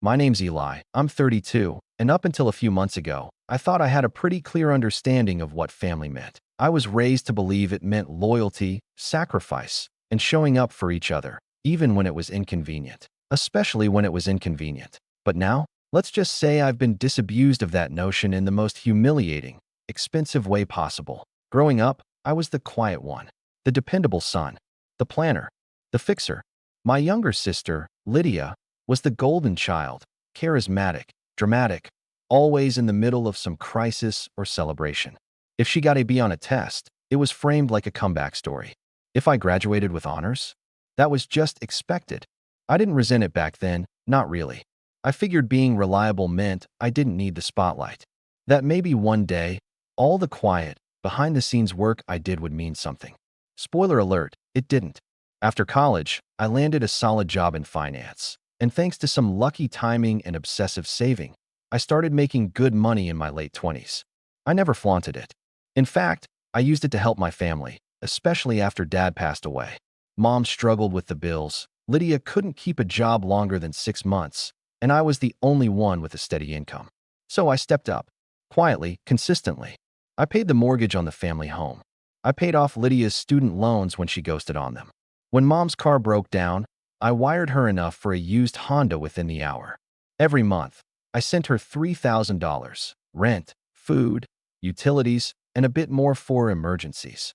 My name's Eli. I'm 32, and up until a few months ago, I thought I had a pretty clear understanding of what family meant. I was raised to believe it meant loyalty, sacrifice, and showing up for each other, even when it was inconvenient. Especially when it was inconvenient. But now, let's just say I've been disabused of that notion in the most humiliating, expensive way possible. Growing up, I was the quiet one, the dependable son, the planner, the fixer. My younger sister, Lydia, was the golden child, charismatic, dramatic, always in the middle of some crisis or celebration. If she got a B on a test, it was framed like a comeback story. If I graduated with honors, that was just expected. I didn't resent it back then, not really. I figured being reliable meant I didn't need the spotlight. That maybe one day, all the quiet, behind-the-scenes work I did would mean something. Spoiler alert, it didn't. After college, I landed a solid job in finance. And thanks to some lucky timing and obsessive saving, I started making good money in my late 20s. I never flaunted it. In fact, I used it to help my family, especially after Dad passed away. Mom struggled with the bills. Lydia couldn't keep a job longer than 6 months, and I was the only one with a steady income. So I stepped up, quietly, consistently. I paid the mortgage on the family home. I paid off Lydia's student loans when she ghosted on them. When Mom's car broke down, I wired her enough for a used Honda within the hour. Every month, I sent her $3,000, rent, food, utilities, and a bit more for emergencies.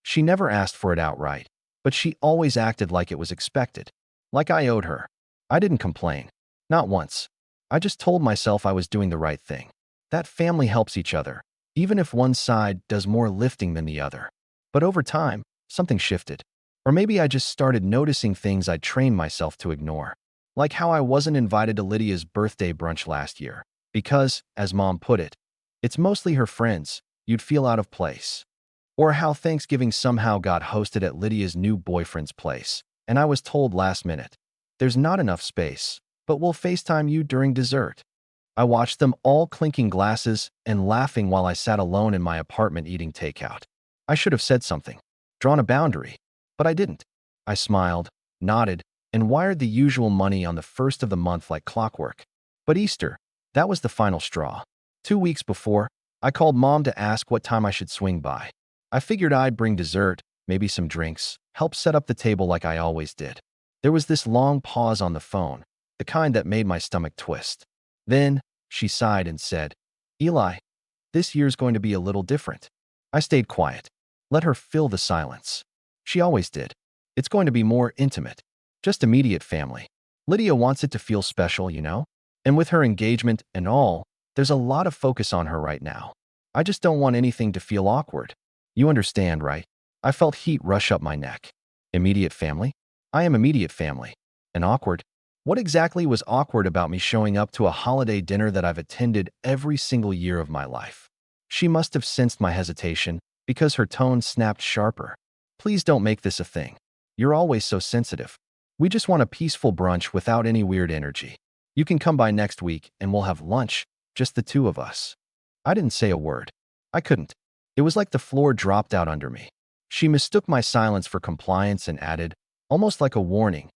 She never asked for it outright, but she always acted like it was expected, like I owed her. I didn't complain. Not once. I just told myself I was doing the right thing. That family helps each other, even if one side does more lifting than the other. But over time, something shifted. Or maybe I just started noticing things I'd trained myself to ignore. Like how I wasn't invited to Lydia's birthday brunch last year. Because, as Mom put it, it's mostly her friends, you'd feel out of place. Or how Thanksgiving somehow got hosted at Lydia's new boyfriend's place, and I was told last minute, there's not enough space, but we'll FaceTime you during dessert. I watched them all clinking glasses and laughing while I sat alone in my apartment eating takeout. I should have said something, drawn a boundary, but I didn't. I smiled, nodded, and wired the usual money on the first of the month like clockwork. But Easter, that was the final straw. 2 weeks before, I called Mom to ask what time I should swing by. I figured I'd bring dessert, maybe some drinks, help set up the table like I always did. There was this long pause on the phone, the kind that made my stomach twist. Then, she sighed and said, Eli, this year's going to be a little different. I stayed quiet. Let her fill the silence. She always did. It's going to be more intimate. Just immediate family. Lydia wants it to feel special, you know? And with her engagement and all, there's a lot of focus on her right now. I just don't want anything to feel awkward. You understand, right? I felt heat rush up my neck. Immediate family? I am immediate family. And awkward? What exactly was awkward about me showing up to a holiday dinner that I've attended every single year of my life? She must have sensed my hesitation because her tone snapped sharper. Please don't make this a thing. You're always so sensitive. We just want a peaceful brunch without any weird energy. You can come by next week and we'll have lunch, just the two of us. I didn't say a word. I couldn't. It was like the floor dropped out under me. She mistook my silence for compliance and added, almost like a warning,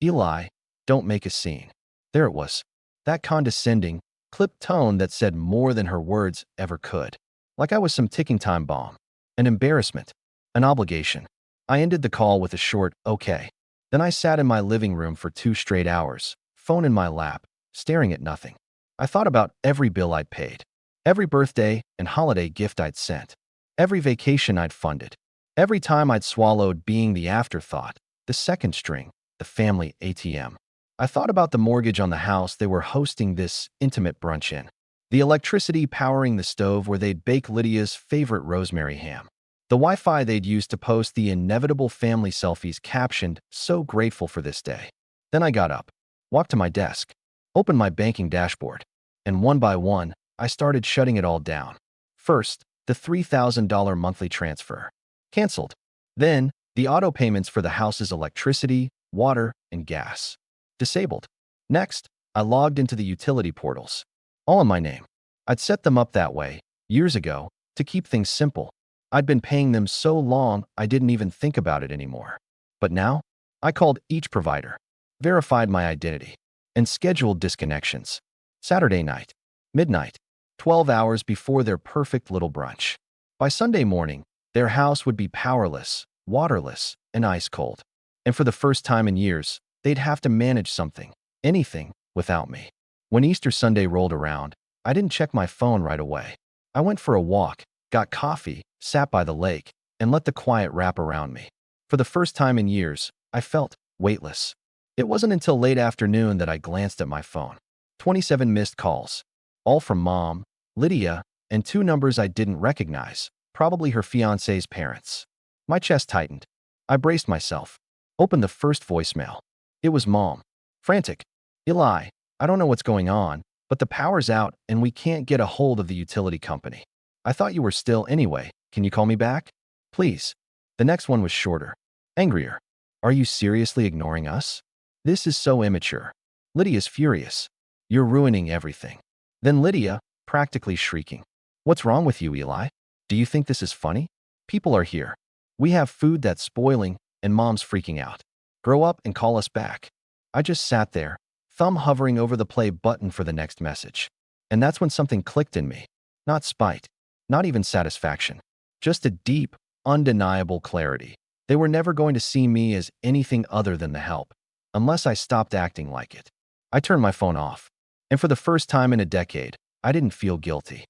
Eli, don't make a scene. There it was. That condescending, clipped tone that said more than her words ever could. Like I was some ticking time bomb. An embarrassment. An obligation. I ended the call with a short, okay. Then I sat in my living room for 2 straight hours, phone in my lap, staring at nothing. I thought about every bill I'd paid, every birthday and holiday gift I'd sent, every vacation I'd funded, every time I'd swallowed being the afterthought, the second string, the family ATM. I thought about the mortgage on the house they were hosting this intimate brunch in, the electricity powering the stove where they'd bake Lydia's favorite rosemary ham, the Wi-Fi they'd use to post the inevitable family selfies captioned, "So grateful for this day." Then I got up, walked to my desk, opened my banking dashboard, and one by one, I started shutting it all down. First, the $3,000 monthly transfer. Canceled. Then, the auto payments for the house's electricity, water, and gas. Disabled. Next, I logged into the utility portals. All in my name. I'd set them up that way, years ago, to keep things simple. I'd been paying them so long I didn't even think about it anymore. But now, I called each provider, verified my identity, and scheduled disconnections. Saturday night, midnight, 12 hours before their perfect little brunch. By Sunday morning, their house would be powerless, waterless, and ice cold. And for the first time in years, they'd have to manage something, anything, without me. When Easter Sunday rolled around, I didn't check my phone right away. I went for a walk, got coffee, sat by the lake, and let the quiet wrap around me. For the first time in years, I felt weightless. It wasn't until late afternoon that I glanced at my phone. 27 missed calls, all from Mom, Lydia, and two numbers I didn't recognize, probably her fiancé's parents. My chest tightened. I braced myself, opened the first voicemail. It was Mom. Frantic. Eli, I don't know what's going on, but the power's out and we can't get a hold of the utility company. I thought you were still anyway. Can you call me back? Please. The next one was shorter. Angrier. Are you seriously ignoring us? This is so immature. Lydia's furious. You're ruining everything. Then Lydia, practically shrieking. What's wrong with you, Eli? Do you think this is funny? People are here. We have food that's spoiling, and Mom's freaking out. Grow up and call us back. I just sat there, thumb hovering over the play button for the next message. And that's when something clicked in me. Not spite, not even satisfaction. Just a deep, undeniable clarity. They were never going to see me as anything other than the help, unless I stopped acting like it. I turned my phone off. And for the first time in a decade, I didn't feel guilty.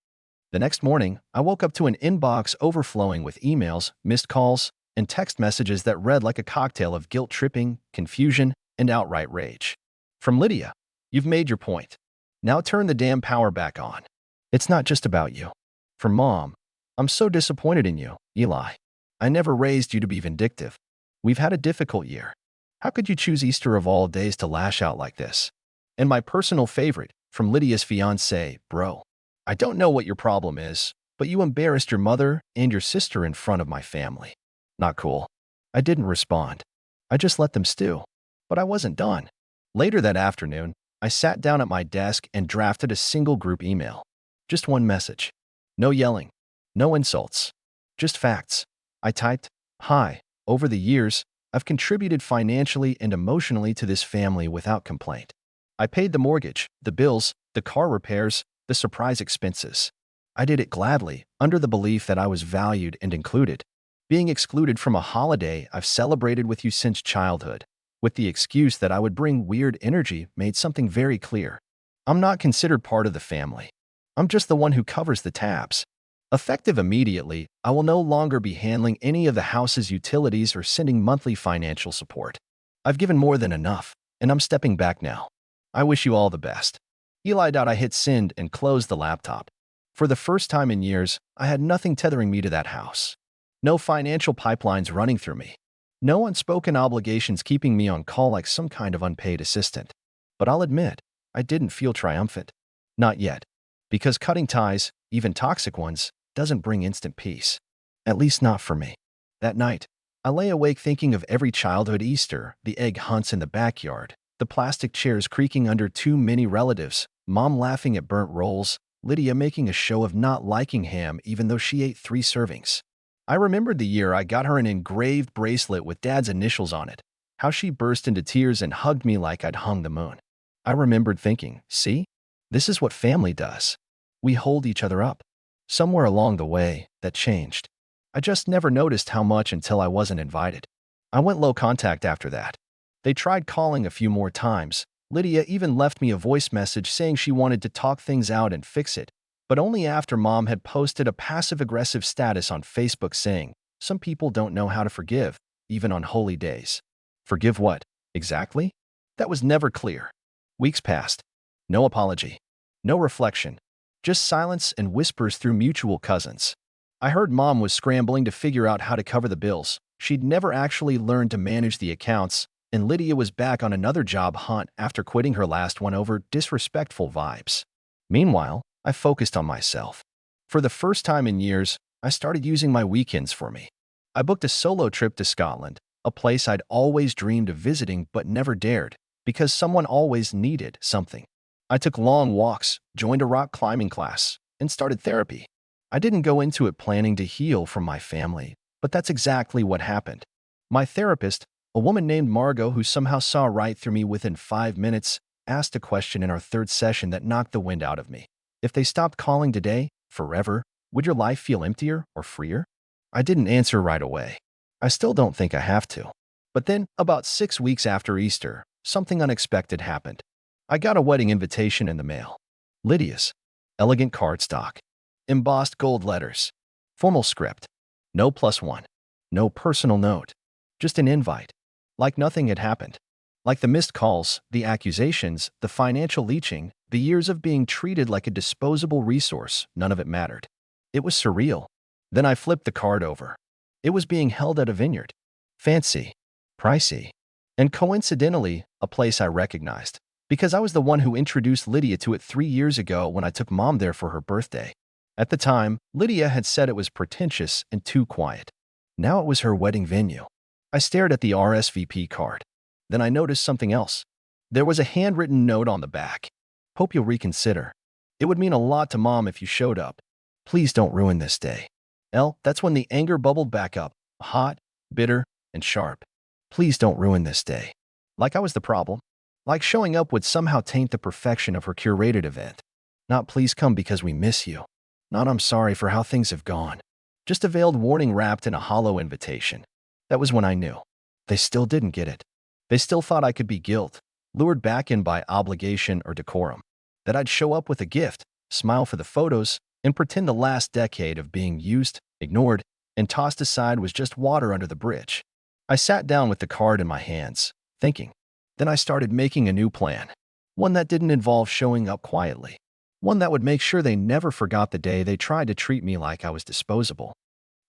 The next morning, I woke up to an inbox overflowing with emails, missed calls, and text messages that read like a cocktail of guilt-tripping, confusion, and outright rage. From Lydia, you've made your point. Now turn the damn power back on. It's not just about you. From Mom, I'm so disappointed in you, Eli. I never raised you to be vindictive. We've had a difficult year. How could you choose Easter of all days to lash out like this? And my personal favorite, from Lydia's fiancé, bro. I don't know what your problem is, but you embarrassed your mother and your sister in front of my family. Not cool. I didn't respond. I just let them stew. But I wasn't done. Later that afternoon, I sat down at my desk and drafted a single group email. Just one message. No yelling. No insults. Just facts. I typed, "Hi, over the years, I've contributed financially and emotionally to this family without complaint. I paid the mortgage, the bills, the car repairs, the surprise expenses. I did it gladly, under the belief that I was valued and included. Being excluded from a holiday I've celebrated with you since childhood, with the excuse that I would bring weird energy, made something very clear. I'm not considered part of the family. I'm just the one who covers the tabs. Effective immediately, I will no longer be handling any of the house's utilities or sending monthly financial support. I've given more than enough, and I'm stepping back now. I wish you all the best." Eli. I hit send and closed the laptop. For the first time in years, I had nothing tethering me to that house. No financial pipelines running through me. No unspoken obligations keeping me on call like some kind of unpaid assistant. But I'll admit, I didn't feel triumphant. Not yet. Because cutting ties, even toxic ones, doesn't bring instant peace. At least not for me. That night, I lay awake thinking of every childhood Easter, the egg hunts in the backyard, the plastic chairs creaking under too many relatives, Mom laughing at burnt rolls, Lydia making a show of not liking ham even though she ate 3 servings. I remembered the year I got her an engraved bracelet with Dad's initials on it, how she burst into tears and hugged me like I'd hung the moon. I remembered thinking, see? This is what family does. We hold each other up. Somewhere along the way, that changed. I just never noticed how much until I wasn't invited. I went low contact after that. They tried calling a few more times. Lydia even left me a voice message saying she wanted to talk things out and fix it, but only after Mom had posted a passive-aggressive status on Facebook saying, "Some people don't know how to forgive, even on holy days." Forgive what, exactly? That was never clear. Weeks passed. No apology. No reflection. Just silence and whispers through mutual cousins. I heard Mom was scrambling to figure out how to cover the bills. She'd never actually learned to manage the accounts, and Lydia was back on another job hunt after quitting her last one over disrespectful vibes. Meanwhile, I focused on myself. For the first time in years, I started using my weekends for me. I booked a solo trip to Scotland, a place I'd always dreamed of visiting but never dared, because someone always needed something. I took long walks, joined a rock climbing class, and started therapy. I didn't go into it planning to heal from my family, but that's exactly what happened. My therapist, a woman named Margot who somehow saw right through me within 5 minutes, asked a question in our third session that knocked the wind out of me. If they stopped calling today, forever, would your life feel emptier or freer? I didn't answer right away. I still don't think I have to. But then, about 6 weeks after Easter, something unexpected happened. I got a wedding invitation in the mail. Lydia's. Elegant cardstock. Embossed gold letters. Formal script. No +1. No personal note. Just an invite. Like nothing had happened. Like the missed calls, the accusations, the financial leeching, the years of being treated like a disposable resource, none of it mattered. It was surreal. Then I flipped the card over. It was being held at a vineyard. Fancy. Pricey. And coincidentally, a place I recognized. Because I was the one who introduced Lydia to it 3 years ago when I took Mom there for her birthday. At the time, Lydia had said it was pretentious and too quiet. Now it was her wedding venue. I stared at the RSVP card. Then I noticed something else. There was a handwritten note on the back. Hope you'll reconsider. It would mean a lot to Mom if you showed up. Please don't ruin this day. That's when the anger bubbled back up, hot, bitter, and sharp. Please don't ruin this day. Like I was the problem. Like showing up would somehow taint the perfection of her curated event. Not please come because we miss you. Not I'm sorry for how things have gone. Just a veiled warning wrapped in a hollow invitation. That was when I knew. They still didn't get it. They still thought I could be guilt, lured back in by obligation or decorum. That I'd show up with a gift, smile for the photos, and pretend the last decade of being used, ignored, and tossed aside was just water under the bridge. I sat down with the card in my hands, thinking. Then I started making a new plan. One that didn't involve showing up quietly. One that would make sure they never forgot the day they tried to treat me like I was disposable.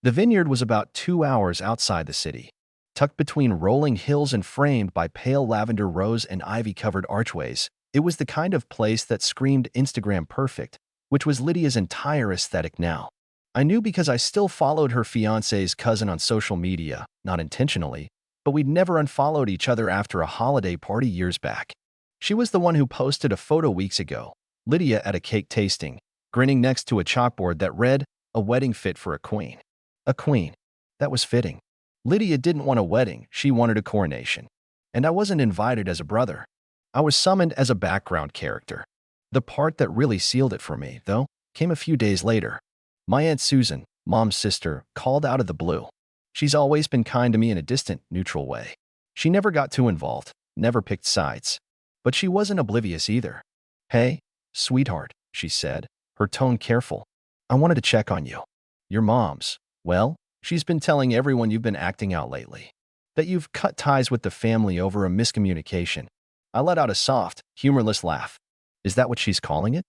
The vineyard was about 2 hours outside the city, tucked between rolling hills and framed by pale lavender rose and ivy-covered archways. It was the kind of place that screamed Instagram perfect, which was Lydia's entire aesthetic now. I knew because I still followed her fiancé's cousin on social media, not intentionally, but we'd never unfollowed each other after a holiday party years back. She was the one who posted a photo weeks ago, Lydia at a cake tasting, grinning next to a chalkboard that read, "A wedding fit for a queen." A queen. That was fitting. Lydia didn't want a wedding, she wanted a coronation. And I wasn't invited as a brother. I was summoned as a background character. The part that really sealed it for me, though, came a few days later. My Aunt Susan, Mom's sister, called out of the blue. She's always been kind to me in a distant, neutral way. She never got too involved, never picked sides. But she wasn't oblivious either. "Hey, sweetheart," she said, her tone careful. "I wanted to check on you. Your mom's, well, she's been telling everyone you've been acting out lately. That you've cut ties with the family over a miscommunication." I let out a soft, humorless laugh. "Is that what she's calling it?"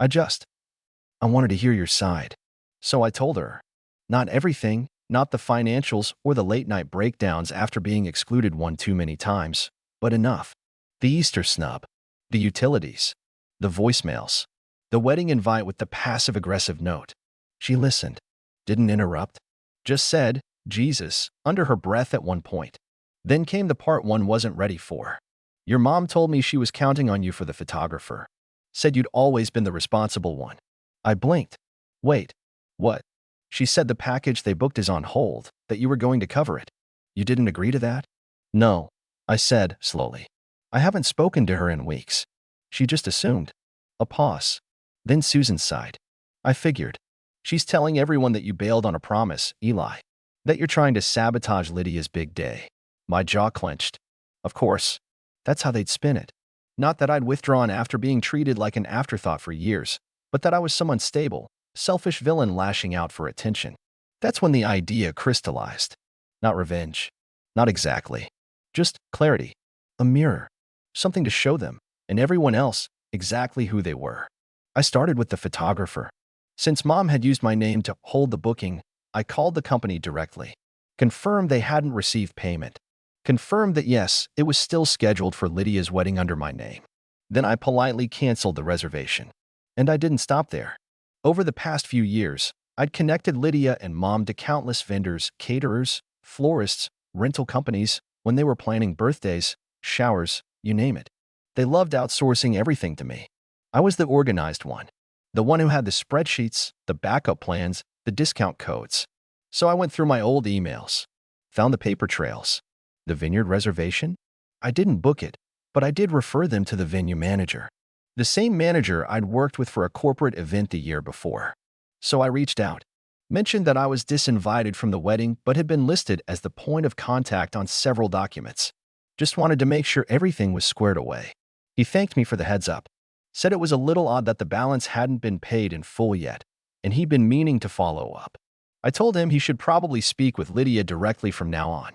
I wanted to hear your side. So I told her. Not everything, not the financials or the late-night breakdowns after being excluded one too many times, but enough. The Easter snub. The utilities. The voicemails. The wedding invite with the passive-aggressive note. She listened. Didn't interrupt. Just said, "Jesus," under her breath at one point. Then came the part one wasn't ready for. "Your mom told me she was counting on you for the photographer. Said you'd always been the responsible one." I blinked. "Wait. What?" "She said the package they booked is on hold, that you were going to cover it. You didn't agree to that?" "No," I said slowly. "I haven't spoken to her in weeks. She just assumed." A pause. Then Susan sighed. "I figured. She's telling everyone that you bailed on a promise, Eli. That you're trying to sabotage Lydia's big day." My jaw clenched. Of course. That's how they'd spin it. Not that I'd withdrawn after being treated like an afterthought for years, but that I was some unstable, selfish villain lashing out for attention. That's when the idea crystallized. Not revenge. Not exactly. Just clarity. A mirror. Something to show them, and everyone else, exactly who they were. I started with the photographer. Since Mom had used my name to hold the booking, I called the company directly. Confirmed they hadn't received payment. Confirmed that yes, it was still scheduled for Lydia's wedding under my name. Then I politely canceled the reservation. And I didn't stop there. Over the past few years, I'd connected Lydia and Mom to countless vendors, caterers, florists, rental companies, when they were planning birthdays, showers, you name it. They loved outsourcing everything to me. I was the organized one. The one who had the spreadsheets, the backup plans, the discount codes. So I went through my old emails. Found the paper trails. The vineyard reservation? I didn't book it. but I did refer them to the venue manager, the same manager I'd worked with for a corporate event the year before. So I reached out, mentioned that I was disinvited from the wedding but had been listed as the point of contact on several documents. Just wanted to make sure everything was squared away. He thanked me for the heads up, said it was a little odd that the balance hadn't been paid in full yet, and he'd been meaning to follow up. I told him he should probably speak with Lydia directly from now on.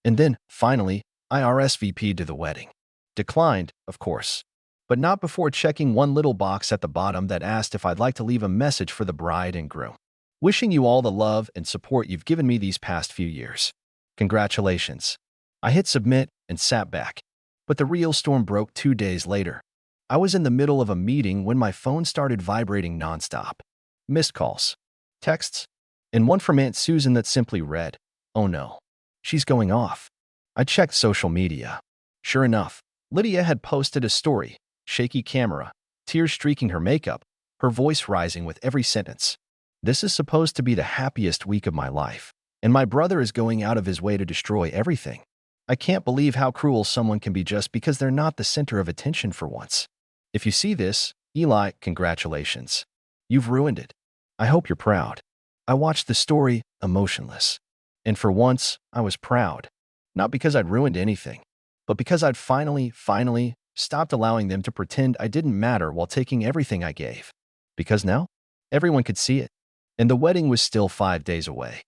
And then, finally, I RSVP'd to the wedding. Declined, of course, but not before checking one little box at the bottom that asked if I'd like to leave a message for the bride and groom. Wishing you all the love and support you've given me these past few years. Congratulations. I hit submit and sat back. But the real storm broke 2 days later. I was in the middle of a meeting when my phone started vibrating nonstop. Missed calls, texts, and one from Aunt Susan that simply read, "Oh no, she's going off." I checked social media. Sure enough, Lydia had posted a story, shaky camera, tears streaking her makeup, her voice rising with every sentence. "This is supposed to be the happiest week of my life, and my brother is going out of his way to destroy everything. I can't believe how cruel someone can be just because they're not the center of attention for once. If you see this, Eli, congratulations. You've ruined it. I hope you're proud." I watched the story, emotionless. And for once, I was proud. Not because I'd ruined anything, but because I'd finally stopped allowing them to pretend I didn't matter while taking everything I gave. Because now, everyone could see it. And the wedding was still 5 days away.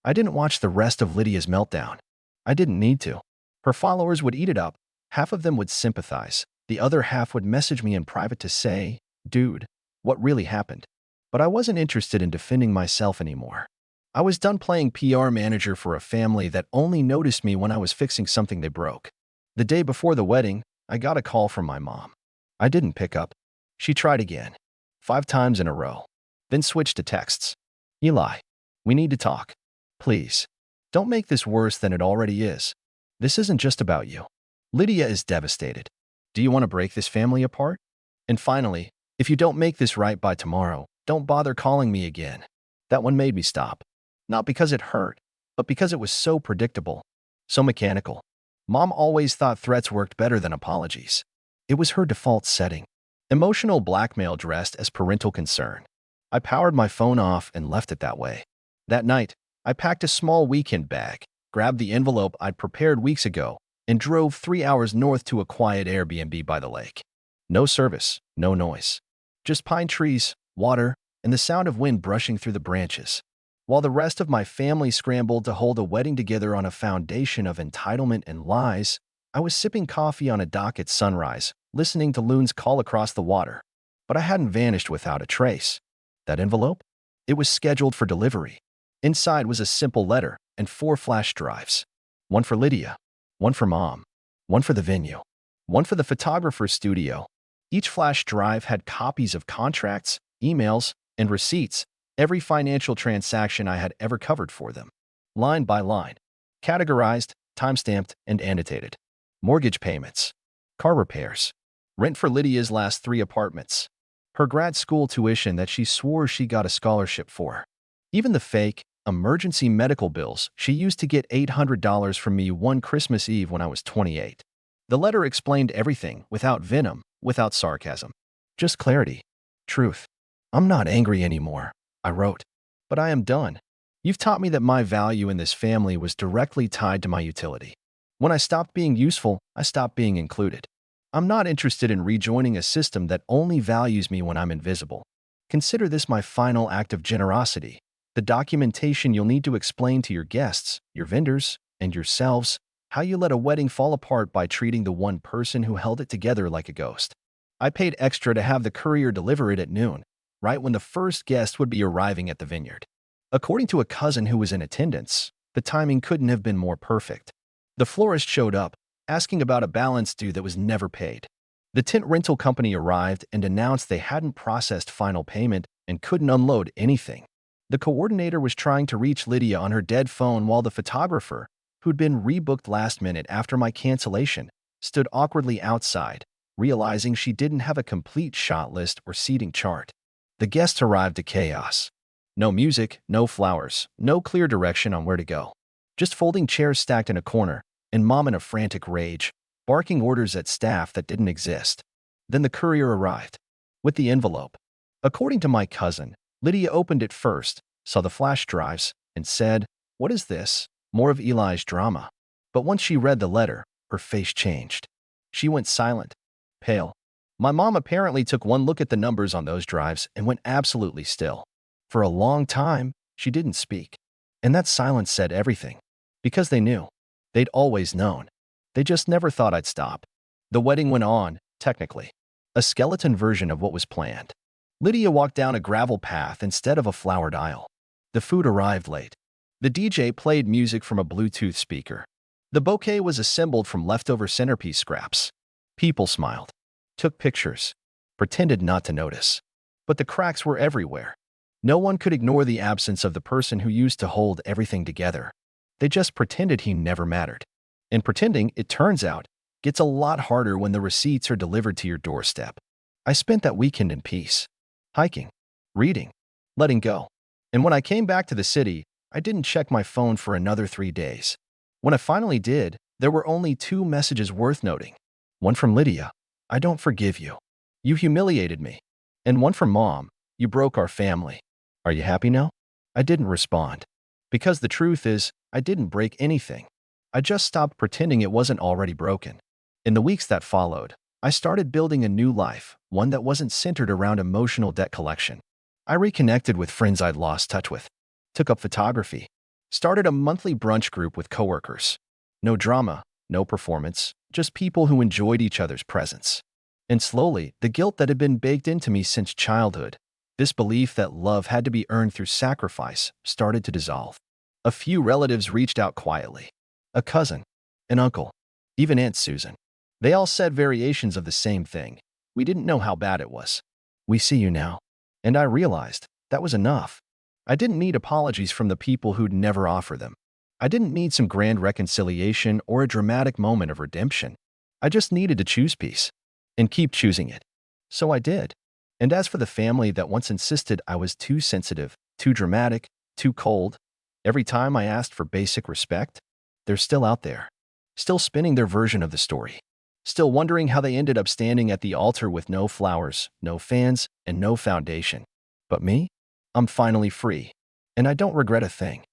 I didn't watch the rest of Lydia's meltdown. I didn't need to. Her followers would eat it up. Half of them would sympathize. The other half would message me in private to say, "Dude, what really happened?" But I wasn't interested in defending myself anymore. I was done playing PR manager for a family that only noticed me when I was fixing something they broke. The day before the wedding, I got a call from my mom. I didn't pick up. She tried again, 5 times in a row, then switched to texts. "Eli, we need to talk. Please. Don't make this worse than it already is. This isn't just about you. Lydia is devastated. Do you want to break this family apart? And finally, if you don't make this right by tomorrow, don't bother calling me again." That one made me stop. Not because it hurt, but because it was so predictable, so mechanical. Mom always thought threats worked better than apologies. It was her default setting. Emotional blackmail dressed as parental concern. I powered my phone off and left it that way. That night, I packed a small weekend bag, grabbed the envelope I'd prepared weeks ago, and drove 3 hours north to a quiet Airbnb by the lake. No service, no noise. Just pine trees, water, and the sound of wind brushing through the branches. While the rest of my family scrambled to hold a wedding together on a foundation of entitlement and lies, I was sipping coffee on a dock at sunrise, listening to loons call across the water. But I hadn't vanished without a trace. That envelope? It was scheduled for delivery. Inside was a simple letter and 4 flash drives. One for Lydia, one for Mom, one for the venue, one for the photographer's studio. Each flash drive had copies of contracts, emails, and receipts, every financial transaction I had ever covered for them. Line by line, categorized, timestamped, and annotated. Mortgage payments, car repairs, rent for Lydia's last 3 apartments, her grad school tuition that she swore she got a scholarship for, even the fake, emergency medical bills she used to get $800 from me one Christmas Eve when I was 28. The letter explained everything, without venom, without sarcasm. Just clarity. Truth. "I'm not angry anymore," I wrote, "but I am done. You've taught me that my value in this family was directly tied to my utility. When I stopped being useful, I stopped being included. I'm not interested in rejoining a system that only values me when I'm invisible. Consider this my final act of generosity. The documentation you'll need to explain to your guests, your vendors, and yourselves how you let a wedding fall apart by treating the one person who held it together like a ghost." I paid extra to have the courier deliver it at noon, right when the first guest would be arriving at the vineyard. According to a cousin who was in attendance, the timing couldn't have been more perfect. The florist showed up, asking about a balance due that was never paid. The tent rental company arrived and announced they hadn't processed final payment and couldn't unload anything. The coordinator was trying to reach Lydia on her dead phone while the photographer, who'd been rebooked last minute after my cancellation, stood awkwardly outside, realizing she didn't have a complete shot list or seating chart. The guests arrived to chaos. No music, no flowers, no clear direction on where to go. Just folding chairs stacked in a corner, and Mom in a frantic rage. barking orders at staff that didn't exist. Then the courier arrived with the envelope. According to my cousin, Lydia opened it first, saw the flash drives, and said, "What is this? More of Eli's drama." But once she read the letter, her face changed. She went silent, pale. My mom apparently took one look at the numbers on those drives and went absolutely still. For a long time, she didn't speak. And that silence said everything. Because they knew. They'd always known. They just never thought I'd stop. The wedding went on, technically. A skeleton version of what was planned. Lydia walked down a gravel path instead of a flowered aisle. The food arrived late. The DJ played music from a Bluetooth speaker. The bouquet was assembled from leftover centerpiece scraps. People smiled, took pictures, pretended not to notice. But the cracks were everywhere. No one could ignore the absence of the person who used to hold everything together. They just pretended he never mattered. And pretending, it turns out, gets a lot harder when the receipts are delivered to your doorstep. I spent that weekend in peace. Hiking, reading, letting go. And when I came back to the city, I didn't check my phone for another 3 days. When I finally did, there were only 2 messages worth noting. One from Lydia, "I don't forgive you. You humiliated me." And one from Mom, "You broke our family. Are you happy now?" I didn't respond. Because the truth is, I didn't break anything. I just stopped pretending it wasn't already broken. In the weeks that followed, I started building a new life, one that wasn't centered around emotional debt collection. I reconnected with friends I'd lost touch with, took up photography, started a monthly brunch group with coworkers. No drama, no performance, just people who enjoyed each other's presence. And slowly, the guilt that had been baked into me since childhood, this belief that love had to be earned through sacrifice, started to dissolve. A few relatives reached out quietly. A cousin, an uncle, even Aunt Susan. They all said variations of the same thing. "We didn't know how bad it was. We see you now." And I realized that was enough. I didn't need apologies from the people who'd never offer them. I didn't need some grand reconciliation or a dramatic moment of redemption. I just needed to choose peace and keep choosing it. So I did. And as for the family that once insisted I was too sensitive, too dramatic, too cold, every time I asked for basic respect, they're still out there, still spinning their version of the story, still wondering how they ended up standing at the altar with no flowers, no fans, and no foundation. But me? I'm finally free, and I don't regret a thing.